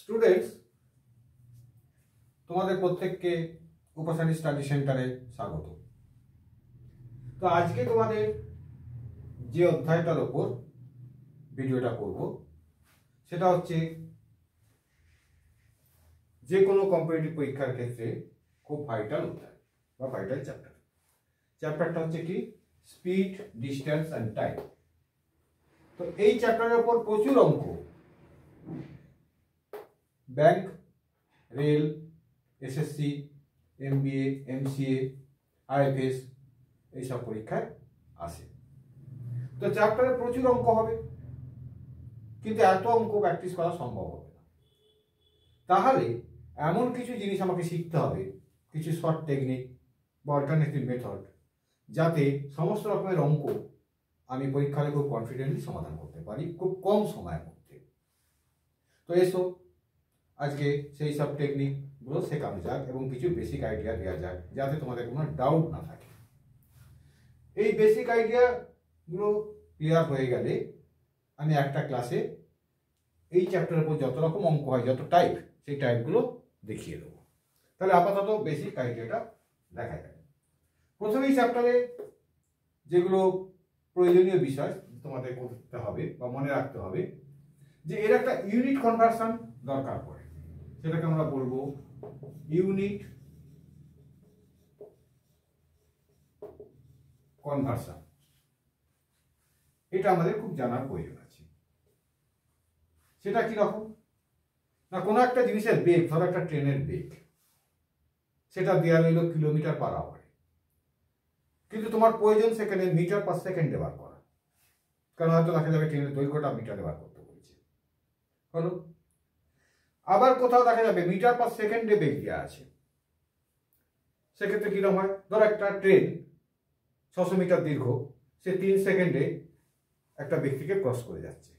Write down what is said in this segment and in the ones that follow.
Students, তোমাদের প্রত্যেককে উপাসানী study সেন্টারে স্বাগত। তো আজকে তোমাদের যে অধ্যায়টার ওপর ভিডিওটা করব সেটা হচ্ছে যে কোনো কম্পিটিটিভ পরীক্ষার ক্ষেত্রে খুব ভাইটাল অধ্যায় বা ভাইটাল চ্যাপ্টার। চ্যাপ্টারটা হচ্ছে কি স্পিড, ডিস্টেন্স অ্যান্ড টাইম। তো এই চ্যাপ্টারের ওপর প্রচুর অঙ্ক bank, rail, SSC, MBA, MCA, IFS এইসব পরীক্ষায় আসে। তো চ্যাপ্টারে প্রচুর অঙ্ক হবে, কিন্তু এত অঙ্ক প্র্যাকটিস করা সম্ভব হবে না। তাহলে এমন কিছু জিনিস আমাকে শিখতে হবে, কিছু শর্ট টেকনিক বা অল্টারনেটিভ মেথড, যাতে সমস্ত রকমের অঙ্ক আমি পরীক্ষায় খুব কনফিডেন্টলি সমাধান করতে পারি খুব কম সময়ের মধ্যে। তো এসো আজকে সেই সব টেকনিকগুলো শেখানো যাক এবং কিছু বেসিক আইডিয়া দেওয়া যাক, যাতে তোমাদের কোনো ডাউট না থাকে। এই বেসিক আইডিয়াগুলো ক্লিয়ার হয়ে গেলে আমি একটা ক্লাসে এই চ্যাপ্টারের উপর যত রকম অঙ্ক হয়, যত টাইপ, সেই টাইপগুলো দেখিয়ে দেবো। তাহলে আপাতত বেসিক আইডিয়াটা দেখা যাবে। প্রথমেই চ্যাপ্টারে যেগুলো প্রয়োজনীয় বিষয় তোমাদের করতে হবে বা মনে রাখতে হবে, যে এর একটা ইউনিট কনভার্সন দরকার পড়ে। সেটাকে আমরা বলবো ইউনিট কনভার্সন। এটা আমাদের খুব জানার প্রয়োজন আছে। সেটা কি রকম না, কোনো একটা জিনিসের বেগ, ধরো একটা ট্রেনের বেগ, সেটা দেওয়া রইল কিলোমিটার পার আওয়ারে, কিন্তু তোমার প্রয়োজন সেখানে মিটার পার সেকেন্ডে বার করা, কারণ হয়তো দেখা যাবে ট্রেনের দৈর্ঘ্যটা মিটারে বার করতে বলছে। হলো, আবার কোথাও দেখা যাবে মিটার পার সেকেন্ডে বেগ দেওয়া আছে। সেক্ষেত্রে কিরকম হয়, ধরো একটা ট্রেন 600 মিটার দীর্ঘ, সে 3 সেকেন্ডে একটা ব্যক্তিকে ক্রস করে যাচ্ছে।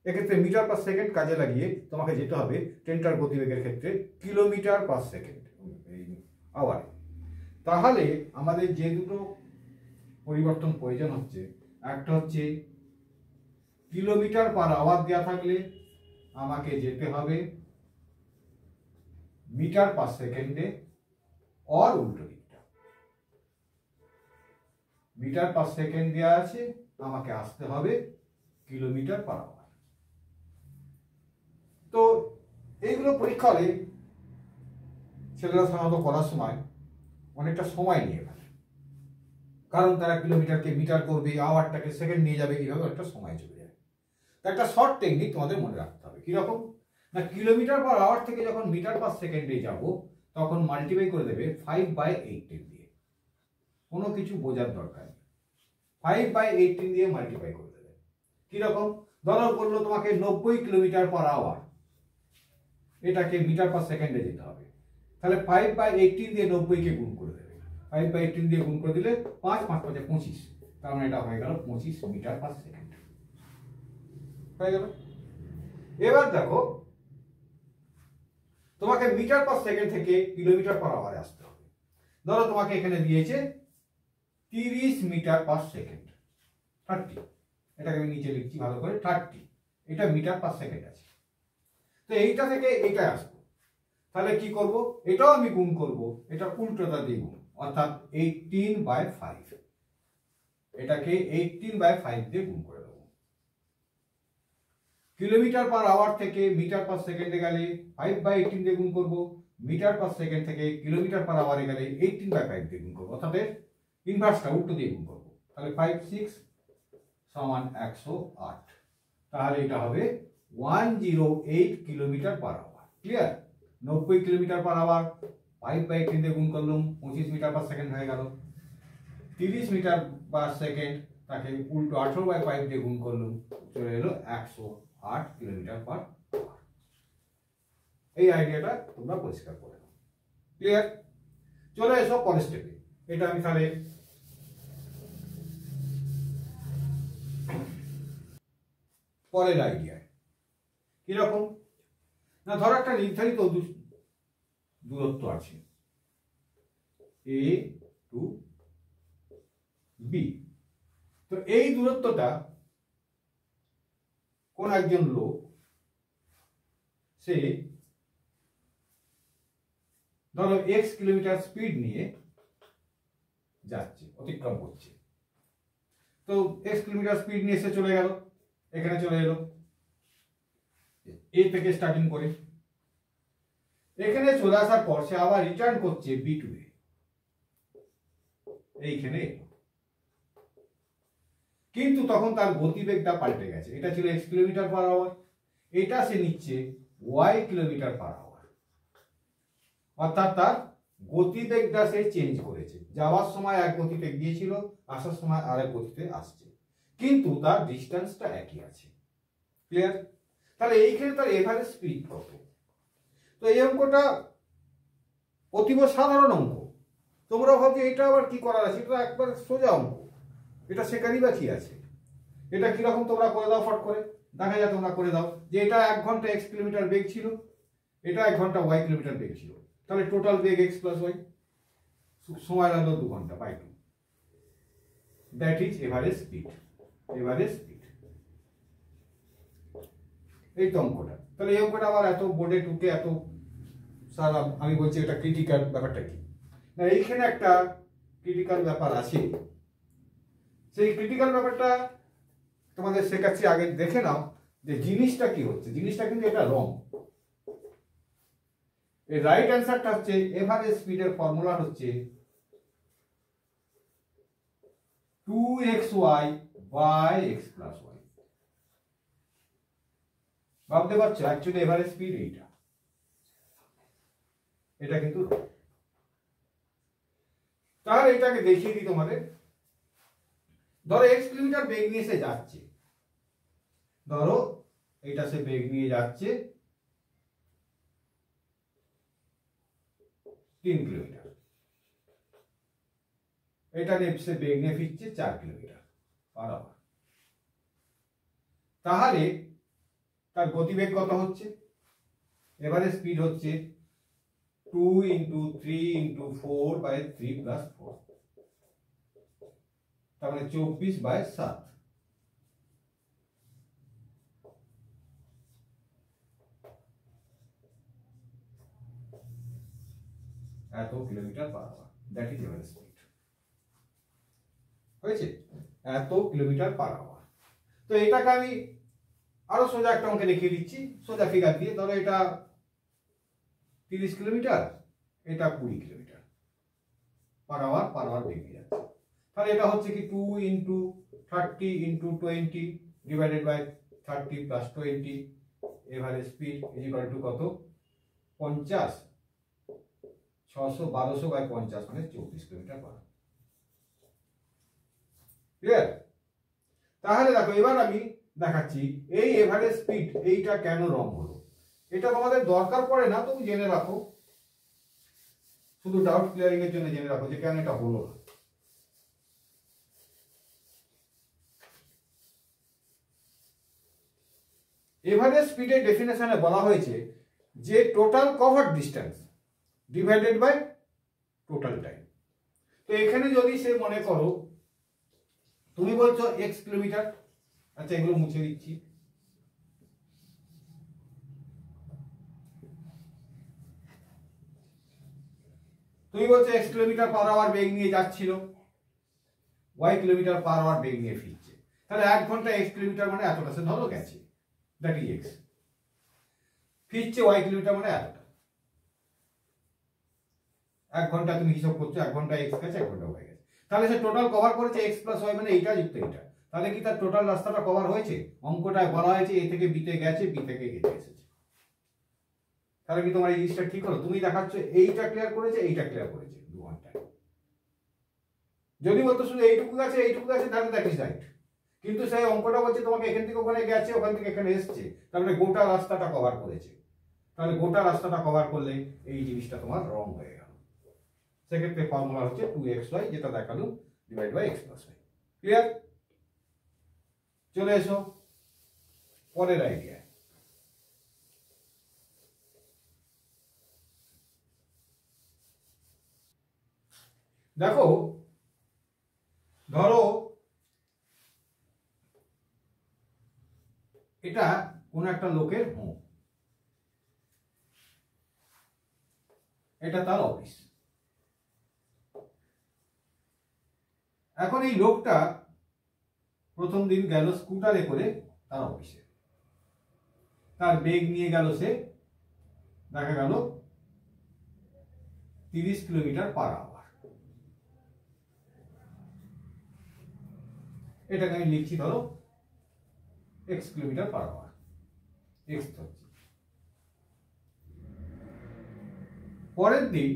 এক্ষেত্রে মিটার পার সেকেন্ড কাজে লাগিয়ে তোমাকে যেতে হবে ট্রেনটার গতিবেগের ক্ষেত্রে কিলোমিটার পার সেকেন্ড আওয়ারে। তাহলে আমাদের যে দুটো পরিবর্তন প্রয়োজন হচ্ছে, একটা হচ্ছে কিলোমিটার পার আওয়ার দেওয়া থাকলে আমাকে যেতে হবে মিটার পার সেকেন্ডে, আর উল্টো দিকটা মিটার পার সেকেন্ড দেওয়া আছে, আমাকে আসতে হবে কিলোমিটার পার আওয়ার। তো এইগুলো পরীক্ষা হলে ছেলেরা সাধারণত করার সময় অনেকটা সময় নিয়ে ফেলে, কারণ তারা কিলোমিটারকে মিটার করবে, আওয়ারটাকে সেকেন্ড নিয়ে যাবে, এইভাবে একটা সময় চলে যায়। তো একটা শর্ট টেকনিক তোমাদের মনে রাখতে হবে। কিরকম না, কিলোমিটার পার আওয়ার থেকে যখন মিটার পার সেকেন্ডে যাব, তখন মাল্টিপ্লাই করে দেবে 5/18 দিয়ে। কোনো কিছু বোঝার দরকার নেই, 5/18 দিয়ে মাল্টিপ্লাই করে দেবে। কিরকম, ধরো বললো তোমাকে 90 কিলোমিটার পার আওয়ার, এটাকে মিটার পার সেকেন্ডে যেতে হবে, তাহলে 5/18 দিয়ে 90-কে গুণ করে দেবে। 5/18 দিয়ে গুণ করে দিলে 5 5 5 25, তার মানে এটা হয়ে গেল 25 মিটার পার সেকেন্ড হয়ে গেল। এবার দেখো, তোমাকে মিটার পার সেকেন্ড থেকে কিলোমিটার পার আওয়ারে আসতে হবে। ধরো তোমাকে এখানে দিয়েছে 30 মিটার পার সেকেন্ড, 30, এটাকে আমি নিচে লিখছি ভালো করে, 30, এটা মিটার পার সেকেন্ড আছে। তো এইটা থেকে এইটা আসবো, তাহলে কি করব, এটাও আমি গুণ করব, এটা উল্টোটা দিয়ে গুণ, অর্থাৎ 18/5, এটাকে 18/5 দিয়ে গুণ করে দেবো। কিলোমিটার পার আওয়ার থেকে মিটার পার সেকেন্ডে গেলে 5/18 দিয়ে গুণ করব, মিটার পার সেকেন্ড থেকে কিলোমিটার পার আওয়ারে গেলে 18/5 দিয়ে গুণ করবো, অর্থাৎ ইনভার্সটা উল্টো দিয়ে গুণ করবো। তাহলে 5 6 = 108, তাহলে এটা হবে 108 kilometre per hour. Clear? 90 kilometre per hour 5/18 দিয়ে গুণ করলাম, 25 মিটার পার সেকেন্ড হয়ে গেল। 30 মিটার পার সেকেন্ড, তাকে উল্টো 18/5 দিয়ে গুণ করলাম, চলে এলো 108 কিলোমিটার পার আওয়ার। এই আইডিয়াটা তোমরা পরিষ্কার করে নাও। ক্লিয়ার? চলে এসো পরের স্টেপে। এটা আমি তাহলে পরের আইডিয়া কিরকম না, ধরো একটা নির্ধারিত দূরত্ব আছে A to B। তো এই দূরত্বটা কোন একজন লোক সে ধরো এক্স কিলোমিটার স্পিড নিয়ে যাচ্ছে, অতিক্রম করছে। তো এক্স কিলোমিটার স্পিড নিয়ে এসে চলে গেল, এখানে চলে এলো, এ থেকে স্টার্টিং করে এখানে চলে আসার পর সে আবার রিটার্ন করছে বি টু এ, এইখানে। কিন্তু তখন তার গতিবেগটা পাল্টে গেছে, এটা ছিল এক্স কিলোমিটার পার আওয়ার, এটা সে নিচ্ছে ওয়াই কিলোমিটার পার আওয়ার। অর্থাৎ তার গতিবেগটা সে চেঞ্জ করেছে, যাওয়ার সময় এক গতিতে গিয়েছিল, আসার সময় আরেক গতিতে আসছে, কিন্তু তার ডিস্টেন্সটা একই আছে। ক্লিয়ার? তাহলে এইখানে তার এভারেজ স্পিড কত? তো এই অঙ্কটা অতীব সাধারণ অঙ্ক। তোমরা ভাবছো এটা আবার কি করার আছে, এটা একবার সোজা অঙ্ক, এটা শেখারই বা কি আছে। এটা কিরকম তোমরা করে দাও, ফট করে দেখা যায় তোমরা করে দাও যে এটা 1 ঘন্টা এক্স কিলোমিটার বেগ ছিল, এটা 1 ঘন্টা ওয়াই কিলোমিটার বেগ ছিল, তাহলে টোটাল বেগ এক্স প্লাস ওয়াই, সময় লাগলো 2 ঘন্টা by 2, that is average speed. Average speed এই তো অঙ্কটা। তাহলে এই অঙ্কটা আবার এত বোর্ডে টুকে এত সারা, আমি বলছি এটা ক্রিটিক্যাল ব্যাপারটা কি না, এইখানে একটা ক্রিটিক্যাল ব্যাপার আছে। সেই ক্রিটিক্যাল ব্যাপারটা তোমাদের শেখাচ্ছি, আগে দেখে নাও যে জিনিসটা কি হচ্ছে। জিনিসটা কিন্তু এটা রং। এই রাইট অ্যান্সারটা হচ্ছে এভারেজ স্পিডের ফর্মুলা হচ্ছে 2xy by x plus y। ভাবতে পারছো অ্যাকচুয়ালি এভারেজ স্পিড এইটা, এটা কিন্তু। তাহলে এটাকে দেখিয়ে দিই তোমাদের। ধরো এক্স কিলোমিটার বেগ নিয়ে সে যাচ্ছে, ধরো এটা সে বেগ নিয়ে যাচ্ছে 3 কিলোমিটার, এটা নিয়ে সে বেগ নিয়ে ফিরছে 4 কিলোমিটার পার আওয়ার। তাহলে তার গতিবেগ কত হচ্ছে? এভারেজ স্পিড হচ্ছে 2 × 3 × 4 বাই 3 প্লাস 4, তার মানে 24/7। এত kilometre per hour, that is average speed. হয়েছে? এত কিলোমিটার পার আওয়ার। তো এটাকে আমি আরো সোজা একটা অঙ্কে দেখিয়ে দিচ্ছি, সোজা ফিগার দিয়ে। ধরো এটা 30 কিলোমিটার, এটা 20 কিলোমিটার পার আওয়ার বেগ নিয়ে যাচ্ছে। তাহলে এটা হচ্ছে কি 2 × 30 × 20 divided by 30 plus 20, average speed is equal to কত? 50, 1200 বাই 50 মানে 24 কিলোমিটার পার। ক্লিয়ার? তাহলে দেখো এবার আমি দেখাচ্ছি এই এভারেজ স্পিড এইটা কেন রং হলো। এটা তোমাদের দরকার পড়ে না, তুমি জেনে রাখো, শুধু ডাউট ক্লিয়ারিং এর জন্য জেনে রাখো যে কেন এটা হলো না। এভারেজ স্পিডের ডেফিনেশনে বলা হয়েছে যে total cover distance divided by total time. তো এখানে যদি সে মনে করো তুমি বলছো এক্স কিলোমিটার, আচ্ছা এগুলো মুছে দিচ্ছি। তুমি বলছো এক্স কিলোমিটার পার আওয়ার বেগ নিয়ে যাচ্ছিল, ওয়াই কিলোমিটার পার আওয়ার বেগ নিয়ে ফিরছে। তাহলে 1 ঘন্টা এক্স কিলোমিটার মানে এতটা সে ধরো গেছে, দ্যাট ইজ এক্স। ফিরছে ওয়াই কিলোমিটার মানে এতটা। 1 ঘন্টা তুমি হিসাব করছো, 1 ঘন্টা এক্স গেছে, 1 ঘন্টা ওয়াই গেছে। তাহলে সে টোটাল কভার করেছে এক্স প্লাস ওয়াই মানে এইটা যুক্ত এটা। তাহলে কি তার টোটাল রাস্তাটা কভার হয়েছে? অঙ্কটায় বলা হয়েছে এ থেকে বিতে গেছে, বি থেকে এতে এসেছে। তাহলে কি তোমার এই জিনিসটা ঠিক হলো? তুমি দেখাচ্ছ এইটা ক্লিয়ার করেছে, এইটা ক্লিয়ার করেছে 2 ঘন্টায়। যদি বলতো শুধু এইটুকু গেছে, এইটুকু গেছে, তাহলে দ্যাট ইজ রাইট। কিন্তু সেই অঙ্কটা বলছে তোমাকে এখান থেকে ওখানে গেছে, ওখান থেকে এখানে এসছে, তাহলে গোটা রাস্তাটা কভার করেছে। তাহলে গোটা রাস্তাটা কভার করলে এই জিনিসটা তোমার রং হয়ে গেল। সেক্ষেত্রে ফর্মুলা হচ্ছে 2xy, যেটা দেখালাম, divide by x plus y। Clear? চলে এসো পরের আইডিয়া। দেখো ধরো এটা কোন একটা লোকের হোম, এটা তার অফিস। এখন এই লোকটা প্রথম দিন গেল স্কুটারে করে তার অফিসে, তার বেগ নিয়ে গেল, সে দেখা গেল 30 কিলোমিটার/আওয়ার। এটাকে আমি লিখছি ধরো x কিলোমিটার/আওয়ার, x ধরছি। পরের দিন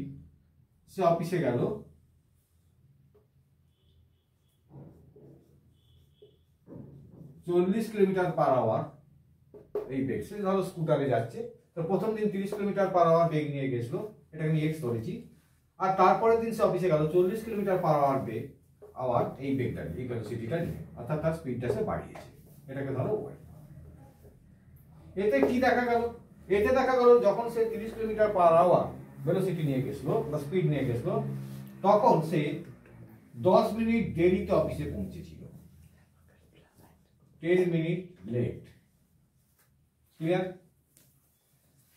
সে অফিসে গেল, চল্লিশ কিলোমিটার/আওয়ার এই বেগ, সে ধরো স্কুটারে যাচ্ছে। তো প্রথম দিন 30 কিলোমিটার/আওয়ার বেগ নিয়ে গেছিল, এটাকে আমি x ধরেছি। আর তারপরের দিন সে অফিসে গেল 40 কিলোমিটার/আওয়ার বেগ, আওয়ার এই বেগটা নিয়ে, এই ভেলোসিটিটা নিয়ে, অর্থাৎ তার স্পিডটা সে বাড়িয়েছে, এটাকে ধরো y। এতে কি দেখা গেল? এতে দেখা গেল যখন সে 30 কিলোমিটার/আওয়ার ভেলোসিটি নিয়ে গেছিল বা স্পিড নিয়ে গেছিল, তখন সে 10 মিনিট দেরিতে অফিসে পৌঁছেছিল, 10 মিনিট লেট। ক্লিয়ার?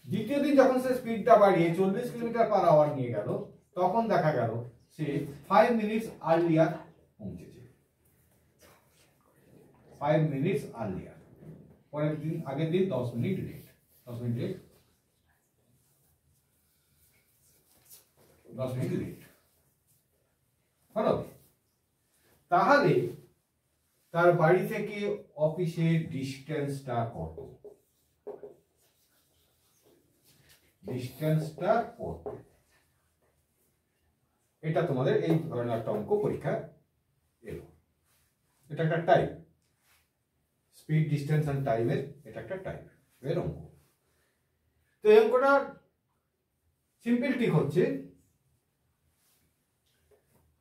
দ্বিতীয় দিন যখন সে স্পিডটা বাড়িয়ে 40 কিলোমিটার/আওয়ার নিয়ে গেল, তখন দেখা গেল সে 5 মিনিটস আর্লিয়ার পৌঁছেছে, 5 মিনিটস আর্লিয়ার। পরের দিন, আগের দিন 10 minute late, 10 minute late, 10 minute late. হলো? তাহলে তার বাড়ি থেকে অফিসের ডিস্টেন্সটা কত? ডিস্টেন্সটা কত? এটা তোমাদের এই ধরনের একটা অঙ্ক পরীক্ষা এলো। এটা একটা টাইপ, স্পিড, ডিস্টেন্স এন্ড টাইমের এটা একটা টাইপ এর অঙ্ক। তো এই অঙ্কটা সিম্পল ট্রিক হচ্ছে,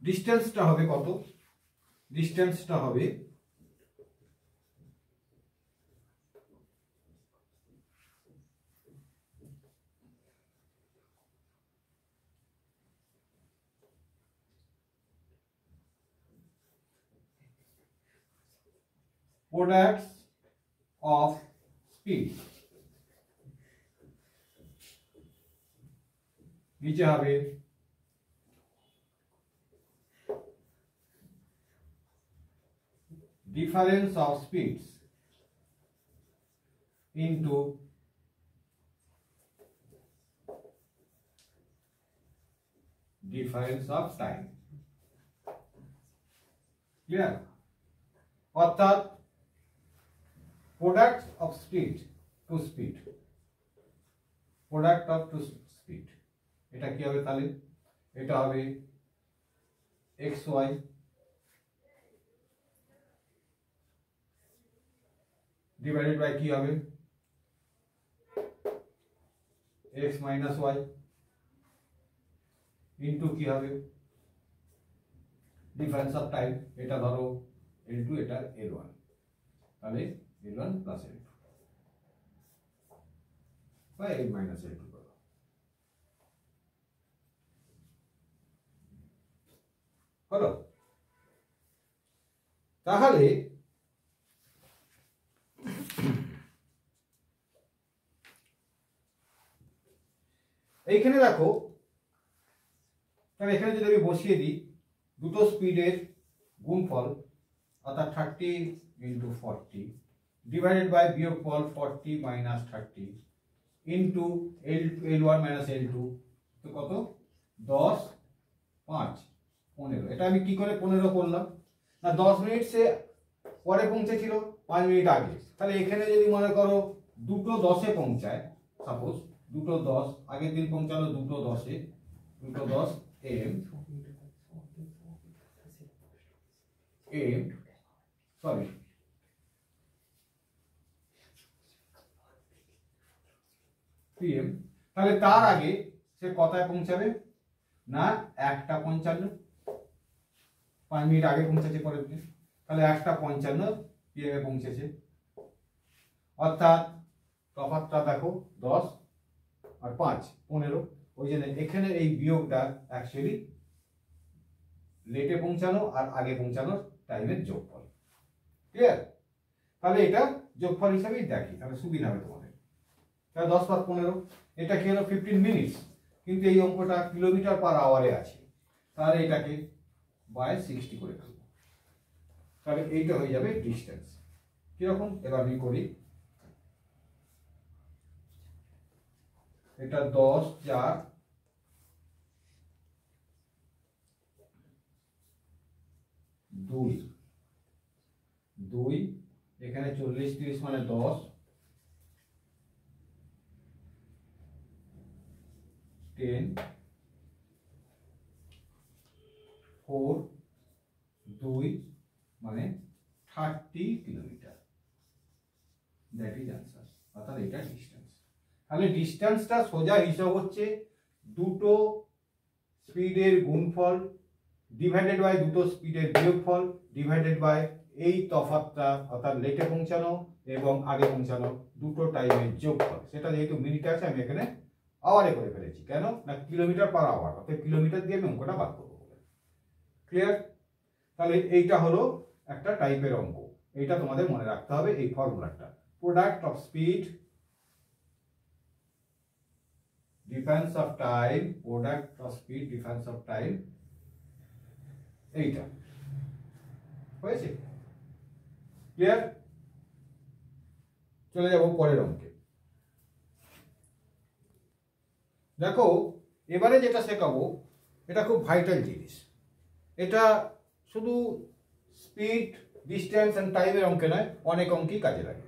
ডিস্টেন্সটা হবে কত? ডিস্টেন্সটা হবে products of speed, নিচে হবে difference of speeds into difference of time। Clear? অর্থাৎ product of speed two speed, product of two speed, এটা কি হবে তাহলে? এটা হবে xy ডিভাইডেড বাই কি হবে? x মাইনাস y ইন্টু কি হবে? ডিফারেন্স অফ টাইম, এটা ধরো L2, এটা L1, তাহলে L1 প্লাস L2 বা L মাইনাস L2 করো। হলো? তাহলে এইখানে দেখো, তাহলে এখানে যদি আমি বসিয়ে দিই দুটো স্পিডের গুণফল, অর্থাৎ 30 ইন্টু 40 ডিভাইডেড বাই বিয়োগফল 40 minus 30 into L1 minus L2, তো কত? 10, 5, 15। এটা আমি কি করে 15 করলাম? না, 10 মিনিট সে পরে পৌঁছেছিল, 5 মিনিট আগে। তাহলে এখানে যদি মনে করো 2:10-এ পৌঁছায়, সাপোজ 2:10, আগের দিন পৌঁছালো 2:10-এ, 2:10 AM, সরি PM, তাহলে তার আগে সে কটায় পৌঁছাবে? না, 1:55, 5 মিনিট আগে পৌঁছেছে পরের দিন, তাহলে 1:55 PM এ পৌঁছেছে। অর্থাৎ তফাৎটা দেখো 10 আর 5, 15। ওই জন্য এখানে এই বিয়োগটা অ্যাকচুয়ালি লেটে পৌঁছানো আর আগে পৌঁছানোর টাইমের যোগফল। ক্লিয়ার? তাহলে এটা যোগফল হিসাবেই দেখি, তাহলে সুবিধা হবে তোমাদের। তাহলে 10 + 15, এটা কি হলো? 15 মিনিটস। কিন্তু এই অঙ্কটা কিলোমিটার পার আওয়ারে আছে, তাহলে এটাকে বাই 60 করে ফেলবো, তাহলে এইটা হয়ে যাবে ডিস্টেন্স। কিরকম এবার আমি করি, এটা 10 4 2 2, এখানে 40 30 মানে 10, 10 4 2 মানে 30 কিলোমিটার, দ্যাট ইজ আনসার। অর্থাৎ এটা ডিস্টেন্স। তাহলে ডিস্টেন্সটা সোজা হিসাব হচ্ছে দুটো স্পিডের গুণফল ডিভাইডেড বাই দুটো স্পিডের বিয়োগফল ডিভাইডেড বাই এই তফাৎটা, অর্থাৎ লেটে পৌঁছানো এবং আগে পৌঁছানো দুটো টাইমের যোগফল। সেটা যেহেতু মিনিটে আছে আমি এখানে আওয়ারে করে ফেলেছি, কেন না কিলোমিটার পার আওয়ার, অর্থাৎ কিলোমিটার দিয়ে আমি অঙ্কটা বাদ করবো। ক্লিয়ার? তাহলে এইটা হলো একটা টাইপের অঙ্ক, এইটা তোমাদের মনে রাখতে হবে এই ফর্মুলাটা, product of speed difference of time, product of speed difference of time, এইটা হয়েছে। ক্লিয়ার? চলে যাব পরের অঙ্কে। দেখো এবারে যেটা শেখাবো এটা খুব ভাইটাল জিনিস, এটা শুধু স্পিড ডিস্টেন্স এন্ড টাইমের অঙ্কে নয়, অনেক অঙ্কেই কাজে লাগে।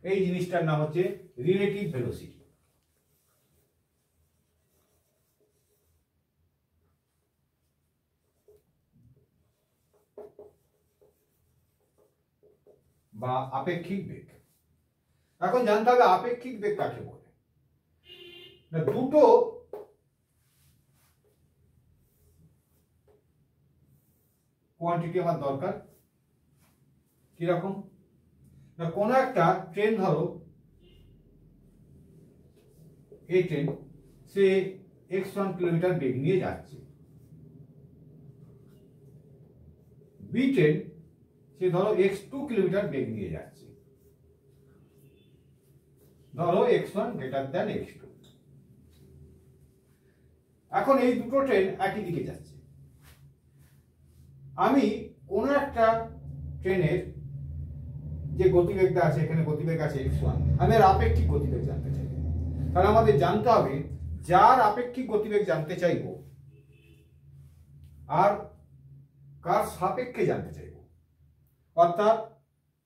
এই জিনিসটার নাম হচ্ছে রিলেটিভ ভেলোসিটি। বা আপেক্ষিক বেগ। এখন জানতে হবে আপেক্ষিক বেগ কাকে বলে। না দুটো কোয়ান্টিটি আমার দরকার। কিরকম না কোন একটা ট্রেন ধরো এই ট্রেন সে x1 কিলোমিটার বেগ নিয়ে যাচ্ছে, বি ট্রেন সে ধরো x2 কিলোমিটার বেগ নিয়ে যাচ্ছে, ধরো x1 গ্রেটার দ্যান x2। এখন এই দুটো ট্রেন একই দিকে যাচ্ছে, আমি কোন একটা ট্রেনের যে গতিবেগটা আছে, এখানে গতিবেগ আছে x1, আমি এর আপেক্ষিক গতিবেগ জানতে চাই। তাহলে আমাদের জানতে হবে যার আপেক্ষিক গতিবেগ জানতে চাইব আর কার সাপেক্ষে জানতে চাইব। অর্থাৎ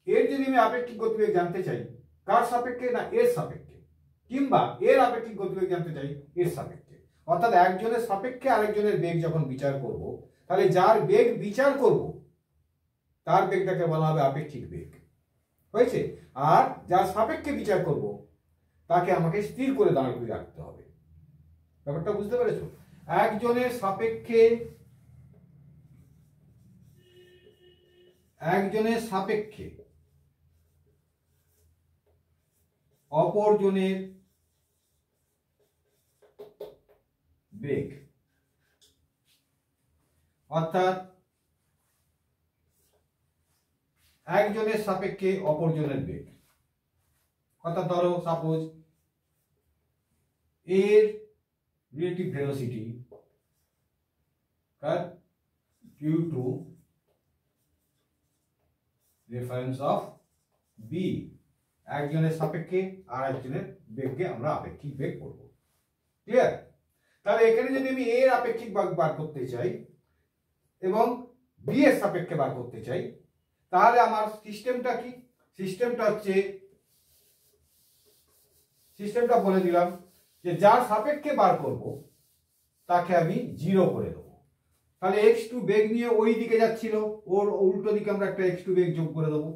এর যদি আমি আপেক্ষিক গতিবেগ জানতে চাই কার সাপেক্ষে, না এর সাপেক্ষে, কিংবা এর আপেক্ষিক গতিবেগ জানতে চাই এর সাপেক্ষে। অর্থাৎ একজনের সাপেক্ষে আরেকজনের বেগ যখন বিচার করব, তাহলে যার বেগ বিচার করব তার বেগটাকে বলা হবে আপেক্ষিক বেগ। হয়েছে? আর যার সাপেক্ষে বিচার করব তাকে আমাকে স্থির করে দাঁড় করে রাখতে হবে। ব্যাপারটা বুঝতে পেরেছো? একজনের সাপেক্ষে অপরজনের বেগ, অর্থাৎ একজনের সাপেক্ষে অপরজনের বেগ। অর্থাৎ ধরো সাপোজ এর relative velocity due to reference of B, একজনের সাপেক্ষে আর একজনের বেগকে আমরা আপেক্ষিক বেগ করব। ক্লিয়ার? তাহলে এখানে যদি আমি এর আপেক্ষিক বেগ বার করতে চাই এবং বি এর সাপেক্ষে বার করতে চাই, তাহলে আমার সিস্টেমটা কি? সিস্টেমটা বলে দিলাম যে যার সাপেক্ষে বার করব তাকে আমি 0 করে দেবো। তাহলে x2 বেগ নিয়ে ওই দিকে যাচ্ছিল, ওর উল্টো দিকে আমরা একটা x2 বেগ যোগ করে দেবো,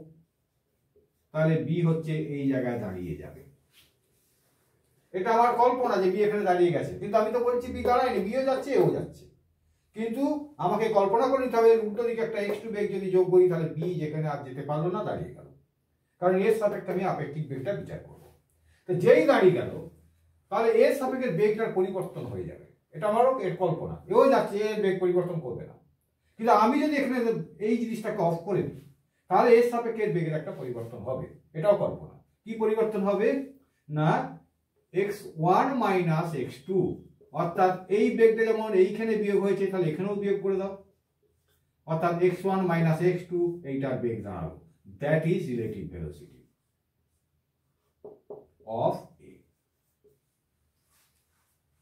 তাহলে বি হচ্ছে এই জায়গায় দাঁড়িয়ে যাবে। এটা আমার কল্পনা যে বি এখানে দাঁড়িয়ে গেছে, কিন্তু আমি তো বলছি বি দাঁড়ায়নি, বিও যাচ্ছে এও যাচ্ছে, কিন্তু আমাকে কল্পনা করে নিতে হবে উল্টো দিকে একটা x2 বেগ যদি যোগ করি তাহলে বি যেখানে আর যেতে পারলো না দাঁড়িয়ে গেল, কারণ এর সাপেক্ষে আমি আপেক্ষিক বেগটা বিচার করবো। তো যেই দাঁড়িয়ে গেল তাহলে এর সাপেক্ষে বেগটার পরিবর্তন হয়ে যাবে, এটা আমারও এর কল্পনা। এও যাচ্ছে, এর বেগ পরিবর্তন করবে না, কিন্তু আমি যদি এখানে এই জিনিসটাকে অফ করে দিই তাহলে এর সাপেক্ষে এর বেগের একটা পরিবর্তন হবে, এটাও কল্পনা। কি পরিবর্তন হবে? না x1 মাইনাস x2, অর্থাৎ এই বেগটা যেমন এইখানে বিয়োগ হয়েছে তাহলে এখানেও বিয়োগ করে দাও, অর্থাৎ x1 মাইনাস x2 এইটার বেগ দাঁড়ালো। That is relative velocity of A.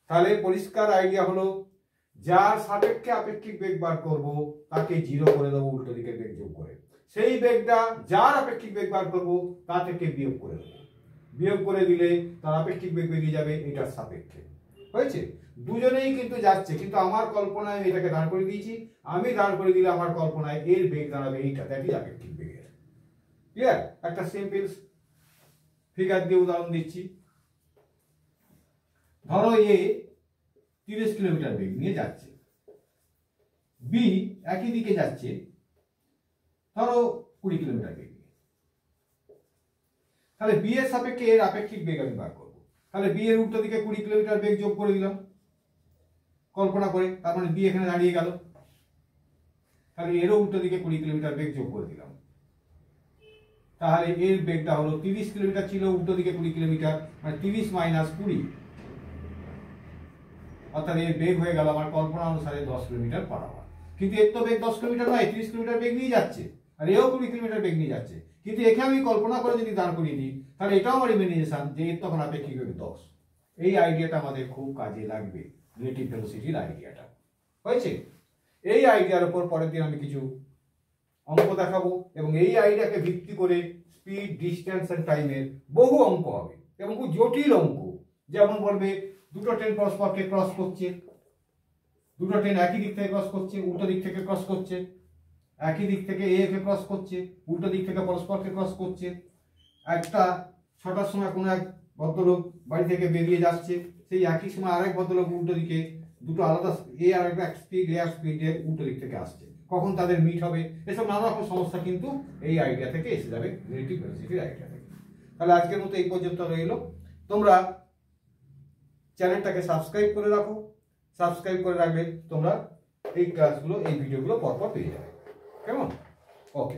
তাহলে পরিষ্কার আইডিয়া হলো, যার সাপেক্ষে আপেক্ষিক বেগ বার করব তাকে 0 করে দেবো উল্টো দিকে বেগ যোগ করে, সেই বেগটা যার আপেক্ষিক বেগ বার করব তা থেকে বিয়োগ করে দেবো, বিয়োগ করে দিলে তার আপেক্ষিক বেগ বেরিয়ে যাবে এটার সাপেক্ষে। হয়েছে? দুজনেই কিন্তু যাচ্ছে, কিন্তু আমার কল্পনায় আমি এটাকে দাঁড় করে দিয়েছি, আমি দাঁড় করে দিলে আমার কল্পনায় এর বেগ দাঁড়াবে এইটা, দ্যাট ইজ আপেক্ষিক বেগের। ক্লিয়ার? একটা সিম্পল ফিগার দিয়ে উদাহরণ দিচ্ছি। ধরো এ 30 কিলোমিটার বেগ নিয়ে যাচ্ছে, বি একই দিকে যাচ্ছে ধরো 20 কিলোমিটার বেগ নিয়ে। তাহলে বি এর সাপেক্ষে এর আপেক্ষিক বেগ আমি বার করবো। তাহলে বি এর উল্টো দিকে 20 কিলোমিটার বেগ যোগ করে দিলাম কল্পনা করে, তার মানে বি এখানে দাঁড়িয়ে গেল। তাহলে এরও উল্টো দিকে 20 কিলোমিটার বেগ যোগ করে দিলাম, তাহলে এর বেগটা হলো 30 কিলোমিটার ছিল, উল্টো দিকে 20 কিলোমিটার, মানে 30 মাইনাস 20, অর্থাৎ এর বেগ হয়ে গেল আমার কল্পনা অনুসারে 10 কিলোমিটার পার আওয়ার। কিন্তু এর তো বেগ 10 কিলোমিটার নয়, 30 কিলোমিটার বেগ নিয়ে যাচ্ছে, আর এও 20 কিলোমিটার বেগ নিয়ে যাচ্ছে। কিন্তু একে আমি কল্পনা করে যদি দাঁড় করিয়ে দিই তাহলে এটাও আমার ইমাজিনেশন যে এর তখন আপেক্ষিক বেগ 10। এই আইডিয়াটা আমাদের খুব কাজে লাগবে, রিলেটিভ ভেলোসিটির আইডিয়াটা। হয়েছে? এই আইডিয়ার উপর পরের দিন আমি কিছু অঙ্ক দেখাবো, এবং এই আইডিয়াকে ভিত্তি করে স্পিড, ডিস্টেন্স এন্ড টাইমের বহু অঙ্ক হবে, এবং খুব জটিল অঙ্ক। যেমন বলবে দুটো ট্রেন পরস্পরকে ক্রস করছে, দুটো ট্রেন একই দিক থেকে ক্রস করছে, উল্টো দিক থেকে ক্রস করছে, একই দিক থেকে এ কে ক্রস করছে, উল্টো দিক থেকে পরস্পরকে ক্রস করছে। একটা 6টার সময় কোনো এক ভদ্রলোক বাড়ি থেকে বেরিয়ে যাচ্ছে, সেই একই সময় আরেক ভদ্রলোক উল্টো দিকে, দুটো আলাদা এ আর এক স্পিড, এ আর স্পিডে উল্টো দিক থেকে আসছে, কখন তাদের মিট হবে, এসব নানা রকম সমস্যা কিন্তু এই আইডিয়া থেকে এসে যাবে, রিলেটিভ ভেলোসিটির আইডিয়া থেকে। তাহলে আজকের মতো এই পর্যন্ত রইল। তোমরা চ্যানেলটাকে সাবস্ক্রাইব করে রাখো, সাবস্ক্রাইব করে রাখলে তোমরা এই ক্লাসগুলো, এই ভিডিওগুলো পরপর পেয়ে যাবে। কেমন? ওকে।